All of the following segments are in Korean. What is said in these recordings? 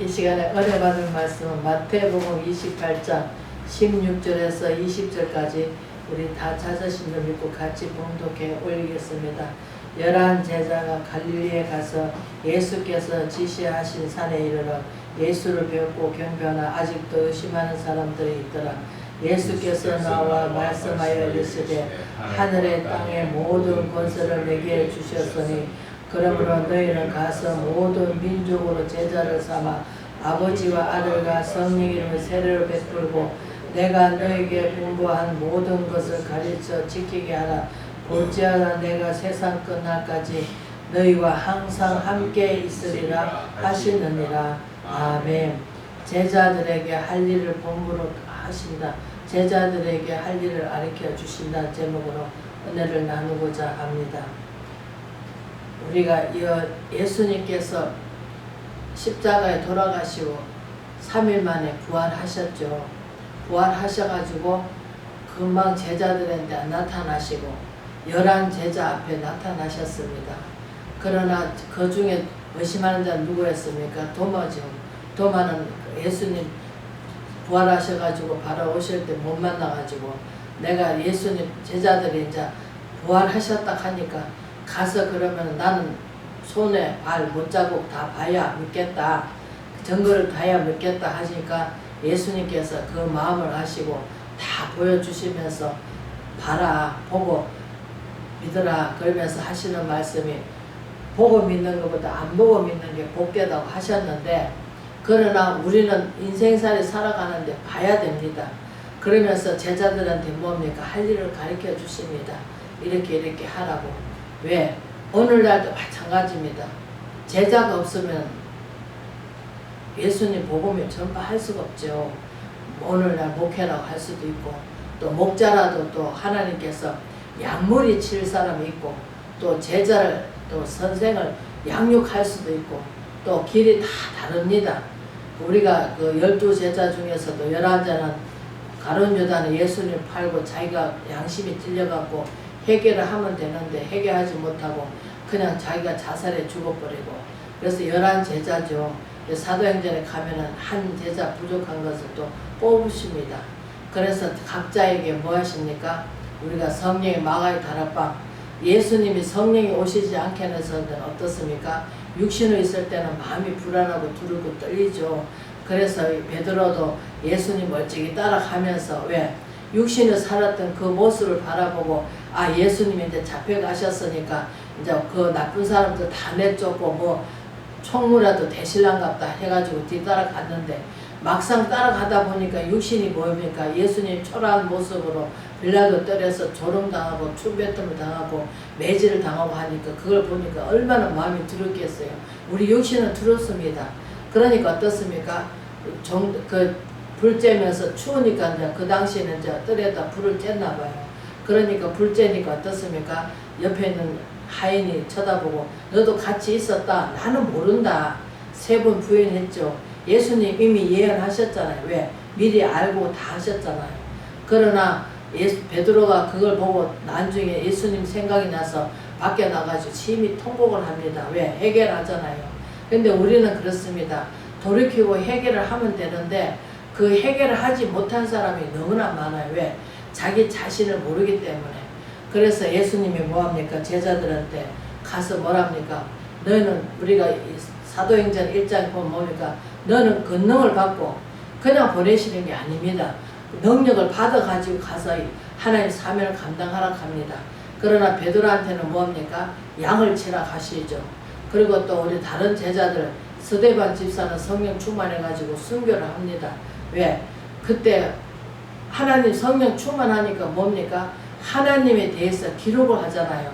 이 시간에 은혜 받은 말씀은 마태복음 28장 16절에서 20절까지 우리 다 찾으신 줄 믿고 같이 봉독해 올리겠습니다. 11 제자가 갈릴리에 가서 예수께서 지시하신 산에 이르러 예수를 배웠고 경배하나 아직도 의심하는 사람들이 있더라. 예수께서 나와 말씀하여 이르시되 하늘의 땅의 모든 권세를 내게 주셨으니 그러므로 너희는 가서 모든 민족으로 제자를 삼아 아버지와 아들과 성령 이름의 세례를 베풀고 내가 너에게 분부한 모든 것을 가르쳐 지키게 하라. 볼지어다 내가 세상 끝날까지 너희와 항상 함께 있으리라 하시느니라. 아멘. 제자들에게 할 일을 본부로 하신다. 제자들에게 할 일을 가르쳐 주신다는 제목으로 은혜를 나누고자 합니다. 우리가 예수님께서 십자가에 돌아가시고 3일 만에 부활하셨죠. 부활하셔가지고 금방 제자들한테 나타나시고 11 제자 앞에 나타나셨습니다. 그러나 그 중에 의심하는 자는 누구였습니까? 도마죠. 도마는 예수님 부활하셔가지고 바로 오실 때 못 만나가지고 내가 예수님 제자들이 이제 부활하셨다 하니까 가서 그러면 나는 손에 발 못자국 다 봐야 믿겠다. 증거를 봐야 믿겠다 하시니까 예수님께서 그 마음을 하시고 다 보여주시면서 봐라 보고 믿으라 그러면서 하시는 말씀이 보고 믿는 것보다 안 보고 믿는 게 복되다고 하셨는데 그러나 우리는 인생살이 살아가는데 봐야 됩니다. 그러면서 제자들한테 뭡니까? 할 일을 가르쳐 주십니다. 이렇게 하라고. 왜? 오늘날도 마찬가지입니다. 제자가 없으면 예수님 복음을 전파할 수가 없죠. 오늘날 목회라고 할 수도 있고 또 목자라도 또 하나님께서 약물이 칠 사람이 있고 또 제자를 또 선생을 양육할 수도 있고 또 길이 다 다릅니다. 우리가 그 12제자 중에서도 11자는 가룟 유다는 예수님 팔고 자기가 양심이 찔려갖고 해결을 하면 되는데 해결하지 못하고 그냥 자기가 자살해 죽어버리고 그래서 11제자죠. 사도행전에 가면은 한 제자 부족한 것을 또 뽑으십니다. 그래서 각자에게 뭐 하십니까? 우리가 성령의 마가의 다락방 예수님이 성령이 오시지 않게 해서는 어떻습니까? 육신으로 있을 때는 마음이 불안하고 두렵고 떨리죠. 그래서 베드로도 예수님 멀찍이 따라가면서 왜? 육신을 살았던 그 모습을 바라보고 아 예수님이 이제 잡혀가셨으니까 이제 그 나쁜 사람들 다 내쫓고 뭐 총무라도 대신랑갑다 해가지고 뒤따라갔는데 막상 따라가다 보니까 육신이 뭡니까? 예수님 초라한 모습으로 빌라도 떨어서 조롱당하고 추배tum을 당하고 매질을 당하고 하니까 그걸 보니까 얼마나 마음이 두렵겠어요. 우리 육신은 두렵습니다. 그러니까 어떻습니까? 불 쬐면서 추우니까 이제 그 당시에는 이제 뜰에다 불을 쬐나 봐요. 그러니까 불 쬐니까 어떻습니까? 옆에 있는 하인이 쳐다보고 너도 같이 있었다. 나는 모른다. 3번 부인했죠. 예수님 이미 예언하셨잖아요. 왜? 미리 알고 다 하셨잖아요. 그러나 베드로가 그걸 보고 나중에 예수님 생각이 나서 밖에 나가지고 심히 통곡을 합니다. 왜? 해결하잖아요. 근데 우리는 그렇습니다. 돌이키고 해결을 하면 되는데 그 해결을 하지 못한 사람이 너무나 많아요. 왜? 자기 자신을 모르기 때문에. 그래서 예수님이 뭐합니까? 제자들한테 가서 뭐랍니까? 너는 우리가 사도행전 1장 보면 뭡니까? 너는 권능을 받고 그냥 보내시는 게 아닙니다. 능력을 받아가지고 가서 하나님 사명을 감당하라고 합니다. 그러나 베드로한테는 뭡니까? 양을 치라 가시죠. 그리고 또 우리 다른 제자들 스데반 집사는 성령 충만해가지고 순교를 합니다. 왜? 그때 하나님 성령 충만하니까 뭡니까? 하나님에 대해서 기록을 하잖아요.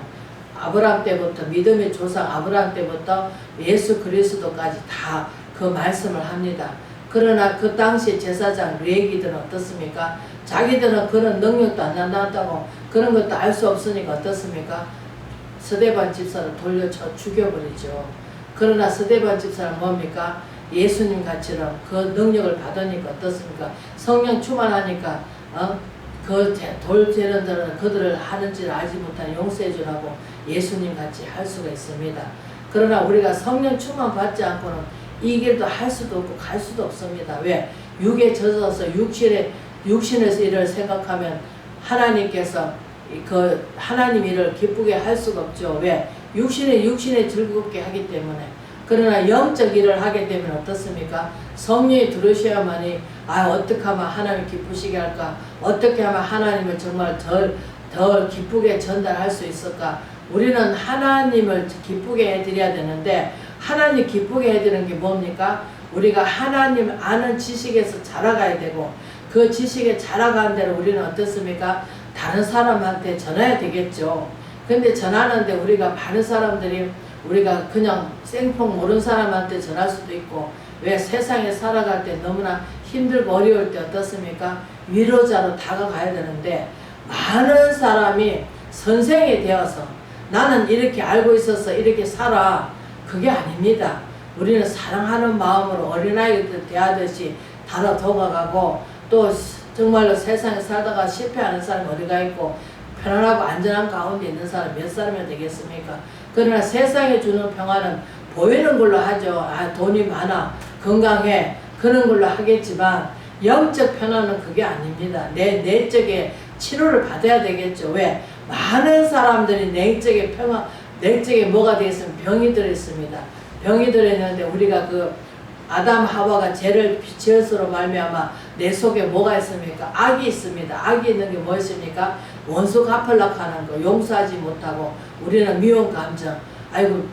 아브라함 때부터 믿음의 조상 아브라함 때부터 예수 그리스도까지 다 그 말씀을 합니다. 그러나 그 당시 제사장 레위기들은 어떻습니까? 자기들은 그런 능력도 안 나타나고 그런 것도 알 수 없으니까 어떻습니까? 스데반 집사를 돌려쳐 죽여버리죠. 그러나 스데반 집사는 뭡니까? 예수님 같이는 그 능력을 받으니까 어떻습니까? 성령 충만하니까 그 돌제런들은 그들을 하는지를 알지 못한 용서해 주라고 예수님 같이 할 수가 있습니다. 그러나 우리가 성령 충만 받지 않고는 이 길도 할 수도 없고 갈 수도 없습니다. 왜? 육에 젖어서 육신에서 일을 생각하면 하나님께서 그 하나님 일을 기쁘게 할 수가 없죠. 왜? 육신에 즐겁게 하기 때문에. 그러나 영적 일을 하게 되면 어떻습니까? 성령이 들으셔야만이 어떻게 하면 하나님 기쁘시게 할까? 어떻게 하면 하나님을 정말 더 기쁘게 전달할 수 있을까? 우리는 하나님을 기쁘게 해드려야 되는데 하나님 기쁘게 해드리는 게 뭡니까? 우리가 하나님 아는 지식에서 자라가야 되고 그 지식에 자라가는 대로 우리는 어떻습니까? 다른 사람한테 전해야 되겠죠. 근데 전하는데 우리가 많은 사람들이 우리가 그냥 생통 모르는 사람한테 전할 수도 있고 왜 세상에 살아갈 때 너무나 힘들고 어려울 때 어떻습니까? 위로자로 다가가야 되는데 많은 사람이 선생이 되어서 나는 이렇게 알고 있어서 이렇게 살아. 그게 아닙니다. 우리는 사랑하는 마음으로 어린아이들 대하듯이 다뤄도가가고 또 정말로 세상에 살다가 실패하는 사람이 어디가 있고 편안하고 안전한 가운데 있는 사람 몇 사람이 되겠습니까? 그러나 세상에 주는 평안은 보이는 걸로 하죠. 돈이 많아, 건강해, 그런 걸로 하겠지만 영적 평안은 그게 아닙니다. 내 내적에 치료를 받아야 되겠죠. 왜? 많은 사람들이 내적에 뭐가 되어 있으면 병이 들어있습니다. 병이 들어있는데 우리가 그 아담 하와가 죄를 지었으로 말미암아 내 속에 뭐가 있습니까? 악이 있습니다. 악이 있는 게 뭐 있습니까? 원수 갚으려고 하는 거, 용서하지 못하고 우리는 미움 감정. 아이고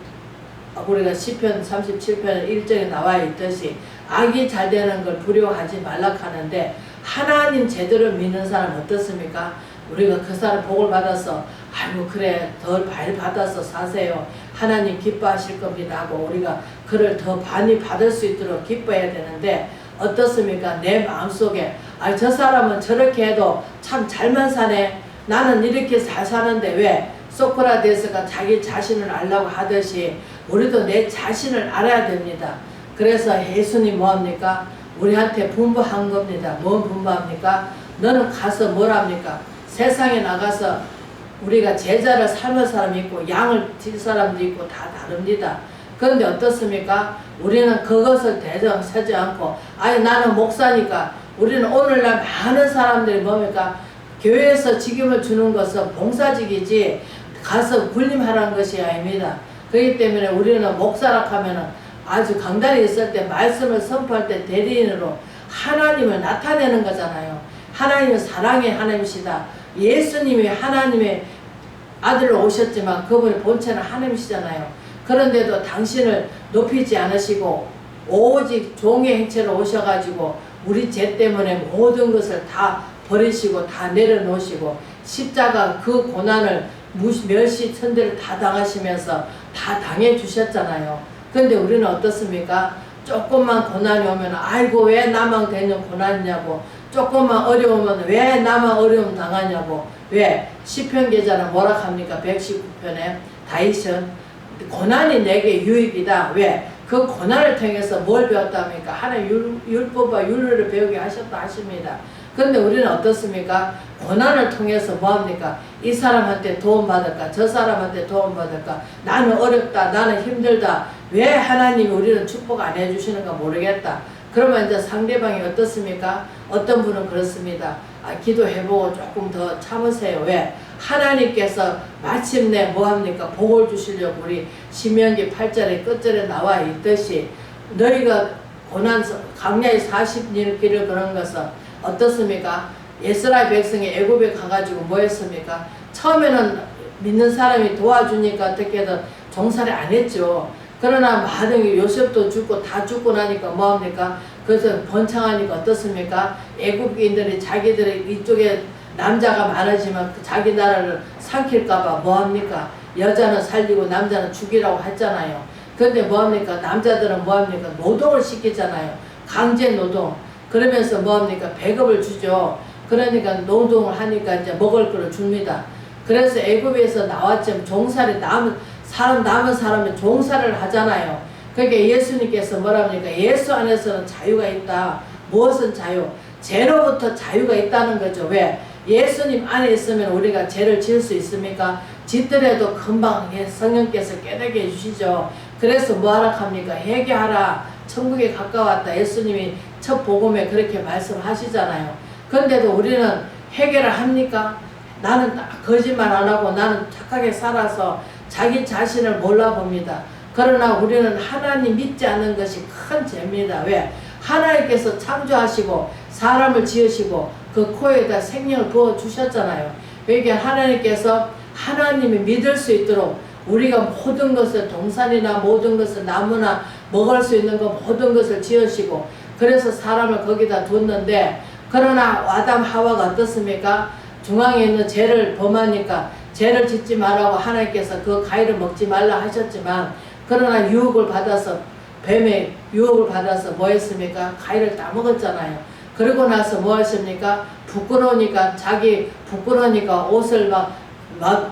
우리가 시편 37편 1절에 나와 있듯이 악이 잘 되는 걸 두려워하지 말라고 하는데 하나님 제대로 믿는 사람 어떻습니까? 우리가 그 사람 복을 받아서 아이고 그래 덜 받아서 사세요. 하나님 기뻐하실 겁니다 하고 우리가 그를 더 많이 받을 수 있도록 기뻐해야 되는데 어떻습니까? 내 마음속에 저 사람은 저렇게 해도 참 잘만 사네. 나는 이렇게 잘 사는데 왜? 소크라테스가 자기 자신을 알라고 하듯이 우리도 내 자신을 알아야 됩니다. 그래서 예수님 뭐합니까? 우리한테 분부한 겁니다. 뭔 분부합니까? 너는 가서 뭘 합니까? 세상에 나가서 우리가 제자를 삶을 사람이 있고 양을 질 사람도 있고 다 다릅니다. 그런데 어떻습니까? 우리는 그것을 대정하지 않고 나는 목사니까 우리는 오늘날 많은 사람들이 뭡니까? 교회에서 직임을 주는 것은 봉사직이지 가서 군림하라는 것이 아닙니다. 그렇기 때문에 우리는 목사라 하면은 아주 강단에 있을 때 말씀을 선포할 때 대리인으로 하나님을 나타내는 거잖아요. 하나님은 사랑의 하나님이시다. 예수님이 하나님의 아들로 오셨지만 그분의 본체는 하나님이시잖아요. 그런데도 당신을 높이지 않으시고 오직 종의 행체로 오셔가지고 우리 죄 때문에 모든 것을 다 버리시고 다 내려놓으시고 십자가 그 고난을 멸시 천대를 다 당하시면서 다 당해 주셨잖아요. 근데 우리는 어떻습니까? 조금만 고난이 오면 아이고 왜 나만 되는 고난이냐고, 조금만 어려우면 왜 나만 어려움 당하냐고. 왜? 시편 기자는 뭐라 합니까? 119편에 다윗은 고난이 내게 유익이다. 왜? 그 고난을 통해서 뭘 배웠답니까? 하나님 율법과 윤리를 배우게 하셨다 하십니다. 그런데 우리는 어떻습니까? 고난을 통해서 뭐합니까? 이 사람한테 도움받을까? 저 사람한테 도움받을까? 나는 어렵다. 나는 힘들다. 왜 하나님이 우리는 축복 안 해주시는가 모르겠다. 그러면 이제 상대방이 어떻습니까? 어떤 분은 그렇습니다. 기도해보고 조금 더 참으세요. 왜? 하나님께서 마침내 뭐합니까? 복을 주시려고 우리 신명기 8절의 끝절에 나와 있듯이 너희가 고난 광야의 40일 길을 걸은 것은 어떻습니까? 이스라엘 백성이 애굽에 가가지고 뭐 했습니까? 처음에는 믿는 사람이 도와주니까 어떻게든 종살이 안 했죠. 그러나 많은 요셉도 죽고 다 죽고 나니까 뭐합니까? 그래서 번창하니까 어떻습니까? 애굽인들이 자기들의 이쪽에 남자가 많아지면 자기 나라를 삼킬까봐 뭐합니까? 여자는 살리고 남자는 죽이라고 했잖아요. 그런데 뭐합니까? 남자들은 뭐합니까? 노동을 시키잖아요. 강제 노동. 그러면서 뭐합니까? 배급을 주죠. 그러니까 노동을 하니까 이제 먹을 거를 줍니다. 그래서 애굽에서 나왔지만 종살이 남은 사람은 종살을 하잖아요. 그러니까 예수님께서 뭐랍니까? 예수 안에서는 자유가 있다. 무엇은 자유? 죄로부터 자유가 있다는 거죠. 왜? 예수님 안에 있으면 우리가 죄를 지을 수 있습니까? 짓더라도 금방 성령께서 깨닫게 해주시죠. 그래서 뭐하라 합니까? 회개하라. 천국에 가까웠다. 예수님이 첫 복음에 그렇게 말씀하시잖아요. 그런데도 우리는 해결을 합니까? 나는 거짓말 안 하고 나는 착하게 살아서 자기 자신을 몰라봅니다. 그러나 우리는 하나님 믿지 않는 것이 큰 죄입니다. 왜? 하나님께서 창조하시고 사람을 지으시고 그 코에다 생명을 부어주셨잖아요. 그러니까 하나님께서 하나님이 믿을 수 있도록 우리가 모든 것을 동산이나 모든 것을 나무나 먹을 수 있는 것 모든 것을 지으시고 그래서 사람을 거기다 뒀는데 그러나 아담 하와가 어떻습니까? 중앙에 있는 죄를 범하니까 죄를 짓지 말라고 하나님께서 그 과일을 먹지 말라 하셨지만 그러나 유혹을 받아서 뱀의 유혹을 받아서 뭐 했습니까? 과일을 다 먹었잖아요. 그러고 나서 뭐 했습니까? 부끄러우니까 자기 부끄러우니까 옷을 막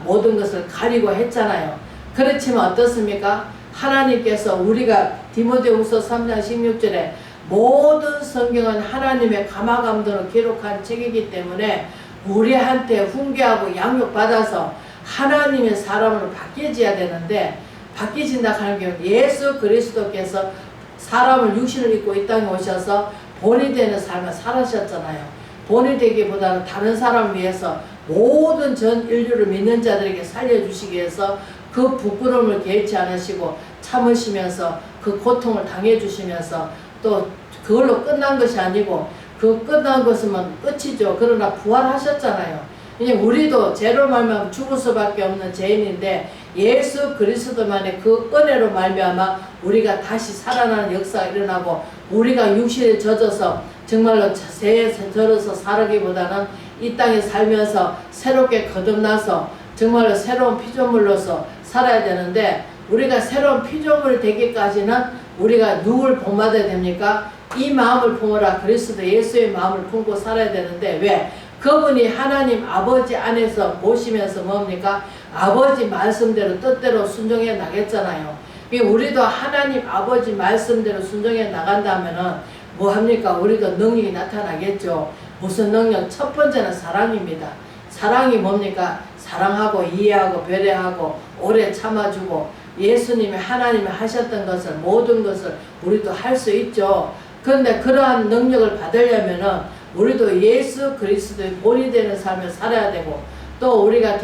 모든 것을 가리고 했잖아요. 그렇지만 어떻습니까? 하나님께서 우리가 디모데후서 3장 16절에 모든 성경은 하나님의 감화감동으로 기록한 책이기 때문에 우리한테 훈계하고 양육받아서 하나님의 사람으로 바뀌어져야 되는데 바뀌진다 하는 게 예수 그리스도께서 사람을 육신을 입고 이 땅에 오셔서 본이 되는 삶을 살으셨잖아요. 본이 되기보다는 다른 사람을 위해서 모든 전 인류를 믿는 자들에게 살려주시기 위해서 그 부끄러움을 개의치 않으시고 참으시면서 그 고통을 당해주시면서 또 그걸로 끝난 것이 아니고 그 끝난 것은 끝이죠. 그러나 부활하셨잖아요. 이제 우리도 죄로 말미암아 죽을 수밖에 없는 죄인인데 예수 그리스도만의 그 은혜로 말미암아 우리가 다시 살아나는 역사가 일어나고 우리가 육신에 젖어서 정말로 새에 들어서 살기보다는 이 땅에 살면서 새롭게 거듭나서 정말로 새로운 피조물로서 살아야 되는데 우리가 새로운 피조물이 되기까지는 우리가 누굴 본받아야 됩니까? 이 마음을 품어라. 그리스도 예수의 마음을 품고 살아야 되는데 왜? 그분이 하나님 아버지 안에서 모시면서 뭡니까? 아버지 말씀대로 뜻대로 순종해 나겠잖아요. 우리도 하나님 아버지 말씀대로 순종해 나간다면은 뭐합니까? 우리도 능력이 나타나겠죠. 무슨 능력? 첫 번째는 사랑입니다. 사랑이 뭡니까? 사랑하고 이해하고 배려하고 오래 참아주고 예수님이 하나님이 하셨던 것을 모든 것을 우리도 할 수 있죠. 그런데 그러한 능력을 받으려면은 우리도 예수 그리스도의 본이 되는 삶을 살아야 되고 또 우리가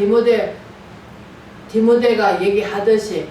디모데가 얘기하듯이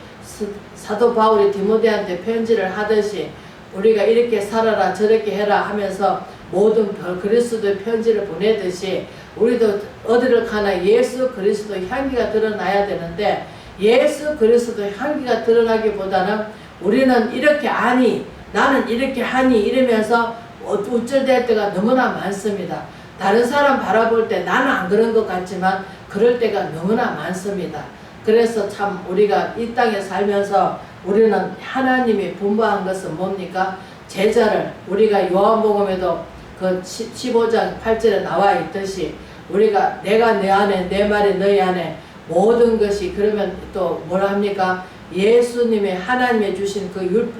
사도 바울이 디모데한테 편지를 하듯이 우리가 이렇게 살아라 저렇게 해라 하면서 모든 그리스도의 편지를 보내듯이 우리도 어디를 가나 예수 그리스도의 향기가 드러나야 되는데 예수 그리스도의 향기가 드러나기보다는 우리는 이렇게 하니 나는 이렇게 하니 이러면서 우쭐댈 때가 너무나 많습니다. 다른 사람 바라볼 때 나는 안 그런 것 같지만 그럴 때가 너무나 많습니다. 그래서 참 우리가 이 땅에 살면서 우리는 하나님이 분부한 것은 뭡니까? 제자를 우리가 요한복음에도 그 15장 8절에 나와 있듯이 우리가 내가 내 안에 내 말이 너희 안에 모든 것이 그러면 또 뭐라 합니까? 예수님의 하나님의 주신 그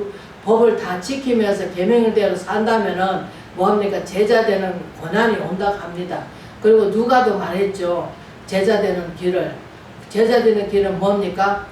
법을 다 지키면서 계명대로 산다면은 뭐합니까? 제자 되는 고난이 온다고 합니다. 그리고 누가도 말했죠. 제자 되는 길을. 제자 되는 길은 뭡니까?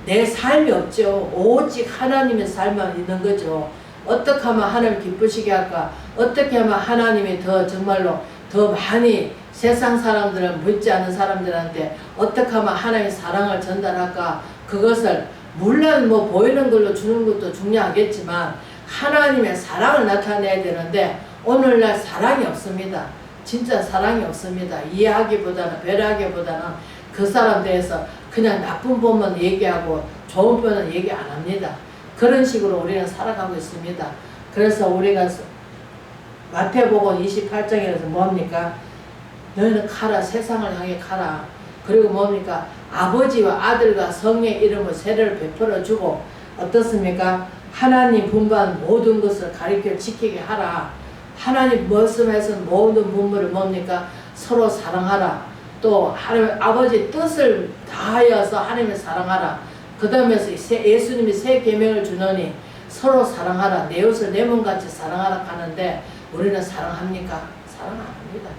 내 삶이 없죠. 오직 하나님의 삶만 있는 거죠. 어떻게 하면 하나님 기쁘시게 할까? 어떻게 하면 하나님이 더 정말로 더 많이 세상 사람들을 믿지 않는 사람들한테 어떻게 하면 하나님의 사랑을 전달할까? 그것을 물론 뭐 보이는 걸로 주는 것도 중요하겠지만 하나님의 사랑을 나타내야 되는데 오늘날 사랑이 없습니다. 진짜 사랑이 없습니다. 이해하기보다는 배려하기보다는 그 사람 대해서 그냥 나쁜 부분만 얘기하고 좋은 부분은 얘기 안 합니다. 그런 식으로 우리는 살아가고 있습니다. 그래서 우리가 마태복음 28장에서 뭡니까? 너희는 가라. 세상을 향해 가라. 그리고 뭡니까? 아버지와 아들과 성의 이름으로 세례를 베풀어 주고 어떻습니까? 하나님 분부한 모든 것을 가르쳐 지키게 하라. 하나님 말씀에서 모든 분부를 뭡니까? 서로 사랑하라. 또 하나님 아버지 뜻을 다하여서 하나님을 사랑하라. 그 다음에 예수님이 새 계명을 주노니 서로 사랑하라. 내 이웃을 내 몸같이 사랑하라 하는데 우리는 사랑합니까? 사랑 안 합니다.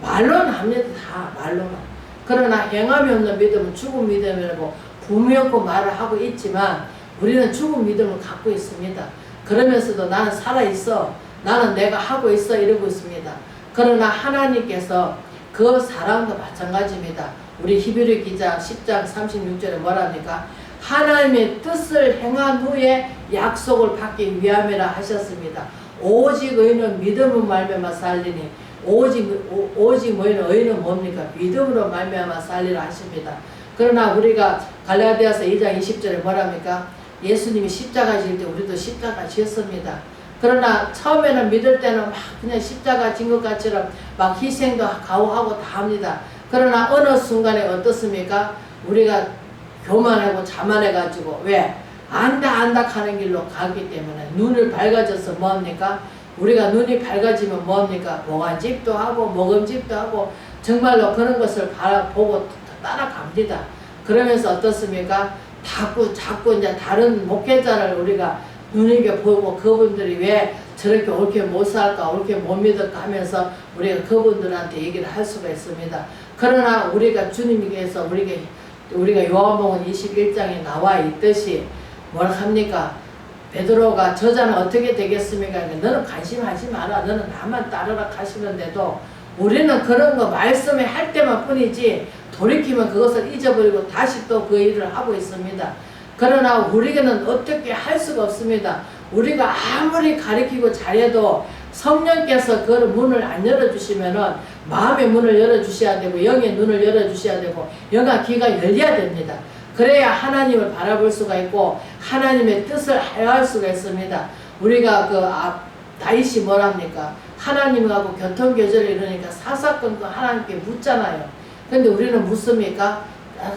말로는 합니다. 다 말로는. 그러나 행함이 없는 믿음은 죽은 믿음이라고 분명히 말을 하고 있지만 우리는 죽은 믿음을 갖고 있습니다. 그러면서도 나는 살아있어. 나는 내가 하고 있어. 이러고 있습니다. 그러나 하나님께서 그 사랑도 마찬가지입니다. 우리 히브리 기자 10장 36절에 뭐랍니까? 하나님의 뜻을 행한 후에 약속을 받기 위함이라 하셨습니다. 오직 의인은 믿음으로 말미암아 살리니 오직 의인은 뭡니까? 믿음으로 말미암아 살리라 하십니다. 그러나 우리가 갈라디아서 2장 20절에 뭐랍니까? 예수님이 십자가 질 때 우리도 십자가 지었습니다. 그러나 처음에는 믿을 때는 막 그냥 십자가 진 것 같처럼 막 희생도 각오하고 다 합니다. 그러나 어느 순간에 어떻습니까? 우리가 교만하고 자만해가지고 왜? 안다 하는 길로 가기 때문에 눈을 밝아져서 뭐합니까? 우리가 눈이 밝아지면 뭐합니까? 모간집도 하고 먹음집도 하고 정말로 그런 것을 바라보고 따라갑니다. 그러면서 어떻습니까? 자꾸 이제 다른 목회자를 우리가 눈여겨보고 그분들이 왜 저렇게 옳게 못 살까 옳게 못 믿을까 하면서 우리가 그분들한테 얘기를 할 수가 있습니다. 그러나 우리가 주님께서 우리가 요한복음 21장에 나와 있듯이 뭘 합니까? 베드로가 저자는 어떻게 되겠습니까? 너는 관심하지 마라. 너는 나만 따르라 하시는데도 우리는 그런 거 말씀에 할 때만 뿐이지 돌이키면 그것을 잊어버리고 다시 또 그 일을 하고 있습니다. 그러나 우리는 어떻게 할 수가 없습니다. 우리가 아무리 가르치고 잘해도 성령께서 그 문을 안 열어주시면은 마음의 문을 열어주셔야 되고 영의 눈을 열어주셔야 되고 영과 귀가 열려야 됩니다. 그래야 하나님을 바라볼 수가 있고 하나님의 뜻을 행할 수가 있습니다. 우리가 다윗이 뭐랍니까? 하나님하고 교통교제를 이루니까 사사건건 하나님께 묻잖아요. 근데 우리는 묻습니까?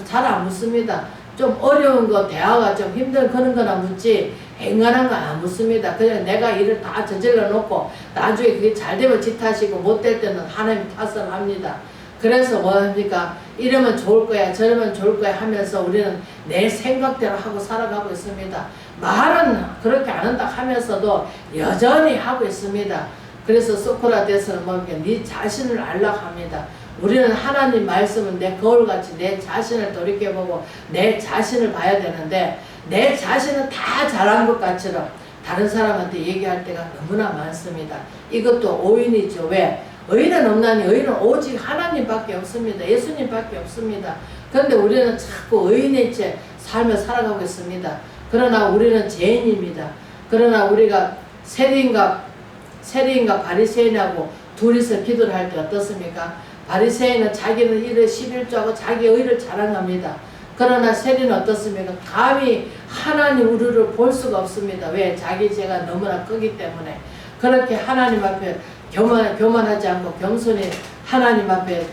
잘 안 묻습니다. 좀 어려운 거 대화가 좀 힘든 그런 거나 묻지 행간한 거 안 묻습니다. 그냥 내가 일을 다 저질러 놓고 나중에 그게 잘 되면 지 탓이고 못 될 때는 하나님 탓을 합니다. 그래서 뭐합니까? 이러면 좋을 거야 저러면 좋을 거야 하면서 우리는 내 생각대로 하고 살아가고 있습니다. 말은 그렇게 안 한다 하면서도 여전히 하고 있습니다. 그래서 소크라테스는 뭡니까? 네 자신을 알라 합니다. 우리는 하나님 말씀은 내 거울같이 내 자신을 돌이켜보고 내 자신을 봐야 되는데 내 자신은 다 잘한 것 같처럼 다른 사람한테 얘기할 때가 너무나 많습니다. 이것도 오인이죠. 왜? 의인은 없나니 의인은 오직 하나님밖에 없습니다. 예수님밖에 없습니다. 그런데 우리는 자꾸 의인의 채 삶을 살아가고 있습니다. 그러나 우리는 죄인입니다. 그러나 우리가 세리인과 바리새인하고 둘이서 기도를 할 때 어떻습니까? 바리새인은 자기는 일을 11조하고 자기 의를 자랑합니다. 그러나 세리는 어떻습니까? 감히 하나님 우리를 볼 수가 없습니다. 왜? 자기 죄가 너무나 크기 때문에. 그렇게 하나님 앞에 교만하지 않고 겸손히 하나님 앞에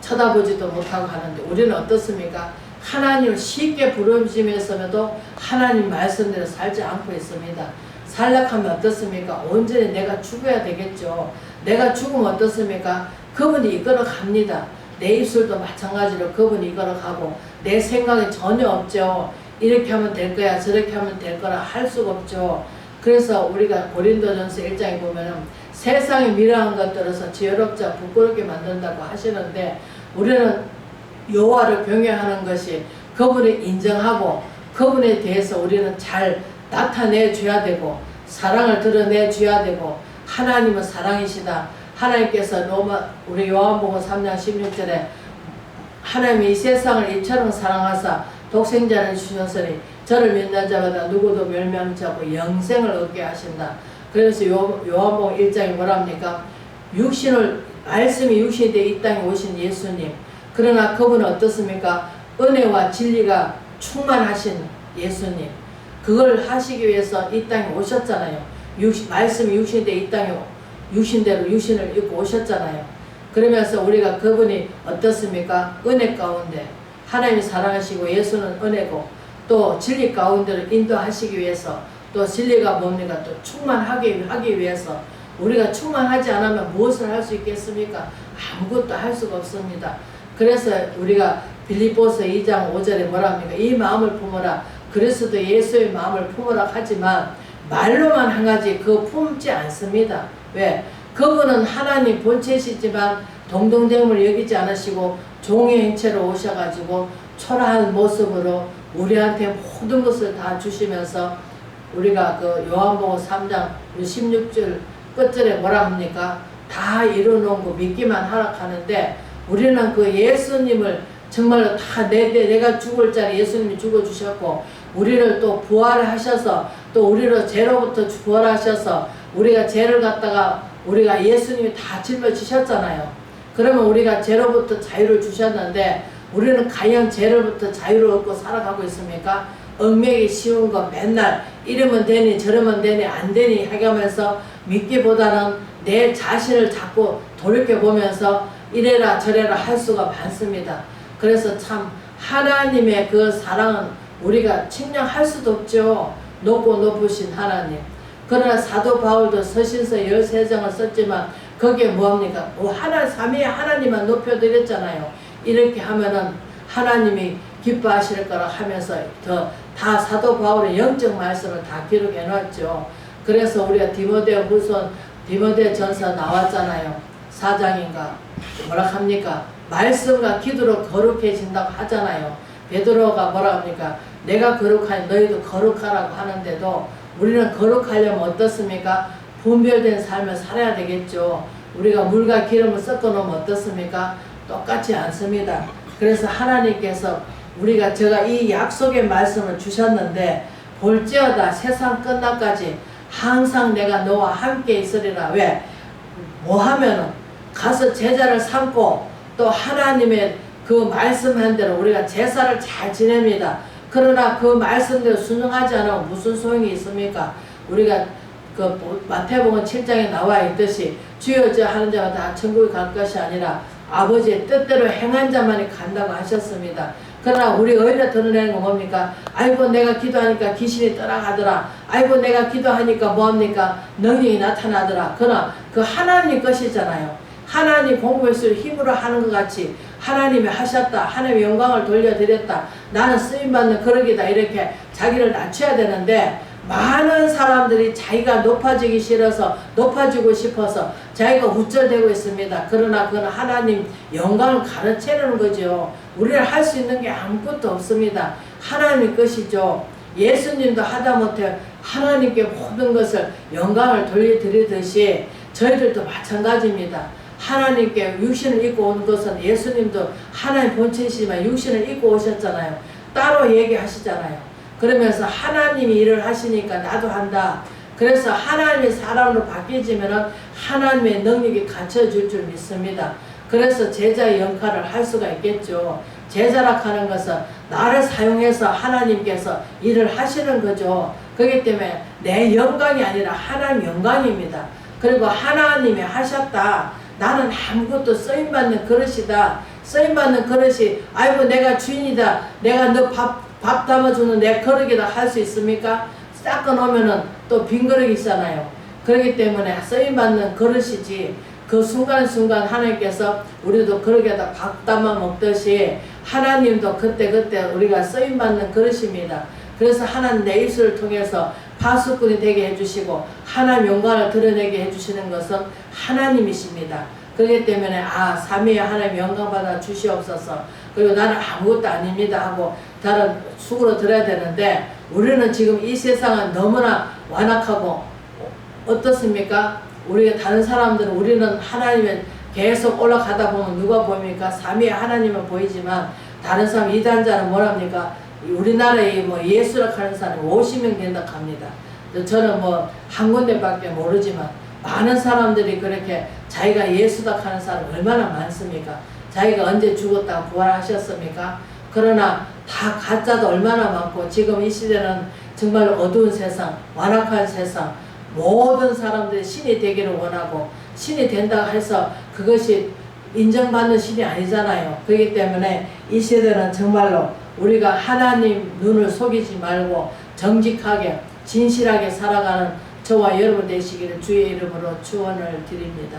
쳐다보지도 못하고 하는데 우리는 어떻습니까? 하나님을 쉽게 부르짖으면서도 하나님 말씀대로 살지 않고 있습니다. 살락하면 어떻습니까? 온전히 내가 죽어야 되겠죠. 내가 죽으면 어떻습니까? 그분이 이끌어 갑니다. 내 입술도 마찬가지로 그분이 이끌어 가고 내 생각이 전혀 없죠. 이렇게 하면 될 거야 저렇게 하면 될 거라 할 수가 없죠. 그래서 우리가 고린도전서 1장에 보면은 세상의 미련한 것들에서 지혜롭자 부끄럽게 만든다고 하시는데 우리는 여호와를 경외하는 것이 그분을 인정하고 그분에 대해서 우리는 잘 나타내 줘야 되고 사랑을 드러내 줘야 되고 하나님은 사랑이시다. 하나님께서 우리 요한복음 3장 16절에 하나님이 이 세상을 이처럼 사랑하사 독생자를 주셨으니 저를 믿는 자마다 누구도 멸망치 않고 영생을 얻게 하신다. 그래서 요한복음 1장에 뭐랍니까? 말씀이 육신이 돼 이 땅에 오신 예수님. 그러나 그분은 어떻습니까? 은혜와 진리가 충만하신 예수님. 그걸 하시기 위해서 이 땅에 오셨잖아요. 말씀이 육신이 돼 이 땅에 육신대로 육신을 입고 오셨잖아요. 그러면서 우리가 그분이 어떻습니까? 은혜 가운데 하나님이 사랑하시고 예수는 은혜고 또 진리 가운데로 인도하시기 위해서 또 진리가 뭡니까? 또 충만하게 하기 위해서 우리가 충만하지 않으면 무엇을 할 수 있겠습니까? 아무것도 할 수가 없습니다. 그래서 우리가 빌립보서 2장 5절에 뭐랍니까? 이 마음을 품어라. 그리스도 예수의 마음을 품으라 하지만 말로만 한 가지 그 품지 않습니다. 왜? 그분은 하나님 본체시지만 동등됨을 여기지 않으시고 종의 행체로 오셔가지고 초라한 모습으로 우리한테 모든 것을 다 주시면서 우리가 그 요한복음 3장 16절 끝절에 뭐라 합니까? 다 이루어놓은 거 믿기만 하라 하는데 우리는 그 예수님을 정말로 다 내가 죽을 자리 예수님이 죽어주셨고 우리를 또 부활하셔서 또 우리를 죄로부터 부활하셔서 우리가 죄를 갖다가 우리가 예수님이 다 짊어지셨잖아요. 그러면 우리가 죄로부터 자유를 주셨는데 우리는 과연 죄로부터 자유를 얻고 살아가고 있습니까? 얽매기 쉬운 거 맨날 이러면 되니 저러면 되니 안 되니 하면서 믿기보다는 내 자신을 자꾸 돌이켜보면서 이래라 저래라 할 수가 많습니다. 그래서 참 하나님의 그 사랑은 우리가 측량할 수도 없죠. 높고 높으신 하나님. 그러나 사도 바울도 서신서 13장을 썼지만 거기에 뭐합니까? 삼위의 하나님만 높여드렸잖아요. 이렇게 하면은 하나님이 기뻐하실 거라 하면서 다 사도 바울의 영적 말씀을 다 기록해 놨죠. 그래서 우리가 디모데 전서 나왔잖아요. 4장인가 뭐라 합니까? 말씀과 기도로 거룩해진다고 하잖아요. 베드로가 뭐라 합니까? 내가 거룩하니 너희도 거룩하라고 하는데도 우리는 거룩하려면 어떻습니까? 분별된 삶을 살아야 되겠죠. 우리가 물과 기름을 섞어 놓으면 어떻습니까? 똑같지 않습니다. 그래서 하나님께서 제가 이 약속의 말씀을 주셨는데 볼지어다 세상 끝날까지 항상 내가 너와 함께 있으리라. 왜? 뭐 하면은 가서 제자를 삼고 또 하나님의 그 말씀한 대로 우리가 제사를 잘 지냅니다. 그러나 그 말씀대로 순종하지 않으면 무슨 소용이 있습니까? 우리가 그 마태복음 7장에 나와 있듯이 주여 저 하는 자가 다 천국에 갈 것이 아니라 아버지의 뜻대로 행한 자만이 간다고 하셨습니다. 그러나 우리 어디다 드러내는 건 뭡니까? 아이고 내가 기도하니까 귀신이 떠나가더라. 아이고 내가 기도하니까 뭐합니까? 능력이 나타나더라. 그러나 그 하나님 것이잖아요. 하나님 공부했을 힘으로 하는 것 같이 하나님이 하셨다. 하나님의 영광을 돌려드렸다. 나는 쓰임받는 그러기다. 이렇게 자기를 낮춰야 되는데 많은 사람들이 자기가 높아지기 싫어서 높아지고 싶어서 자기가 우쭐대고 있습니다. 그러나 그건 하나님 영광을 가르치는 거죠. 우리는 할 수 있는 게 아무것도 없습니다. 하나님의 것이죠. 예수님도 하다못해 하나님께 모든 것을 영광을 돌려드리듯이 저희들도 마찬가지입니다. 하나님께 육신을 입고 온 것은 예수님도 하나님 본체이시지만 육신을 입고 오셨잖아요. 따로 얘기하시잖아요. 그러면서 하나님이 일을 하시니까 나도 한다. 그래서 하나님의 사람으로 바뀌어지면 하나님의 능력이 갖춰질 줄 믿습니다. 그래서 제자의 역할을 할 수가 있겠죠. 제자라 하는 것은 나를 사용해서 하나님께서 일을 하시는 거죠. 그렇기 때문에 내 영광이 아니라 하나님 영광입니다. 그리고 하나님이 하셨다. 나는 아무것도 쓰임받는 그릇이다. 쓰임받는 그릇이 아이고 내가 주인이다. 내가 너 밥 담아주는 내 그릇이다 할 수 있습니까? 닦아놓으면은 또 빈 그릇이 있잖아요. 그렇기 때문에 쓰임받는 그릇이지 그 순간순간 하나님께서 우리도 그릇에다 밥 담아 먹듯이 하나님도 그때그때 우리가 쓰임받는 그릇입니다. 그래서 하나님 내 입술을 통해서 파수꾼이 되게 해주시고 하나님 영광을 드러내게 해주시는 것은 하나님이십니다. 그렇기 때문에 삼위의 하나님 영광 받아 주시옵소서. 그리고 나는 아무것도 아닙니다 하고 다른 수고로 들어야 되는데 우리는 지금 이 세상은 너무나 완악하고 어떻습니까? 우리가 다른 사람들은 우리는 하나님의 계속 올라가다 보면 누가 보입니까? 삼위의 하나님은 보이지만 다른 사람 이단자는 뭐랍니까? 우리나라에 예수라 하는 사람이 50명 된다 합니다. 저는 한 군데밖에 모르지만 많은 사람들이 그렇게 자기가 예수다 하는 사람 얼마나 많습니까? 자기가 언제 죽었다가 부활하셨습니까? 그러나 다 가짜도 얼마나 많고 지금 이 시대는 정말 어두운 세상, 완악한 세상, 모든 사람들이 신이 되기를 원하고 신이 된다고 해서 그것이 인정받는 신이 아니잖아요. 그렇기 때문에 이 시대는 정말로 우리가 하나님 눈을 속이지 말고 정직하게 진실하게 살아가는 저와 여러분 되시기를 주의 이름으로 축원을 드립니다.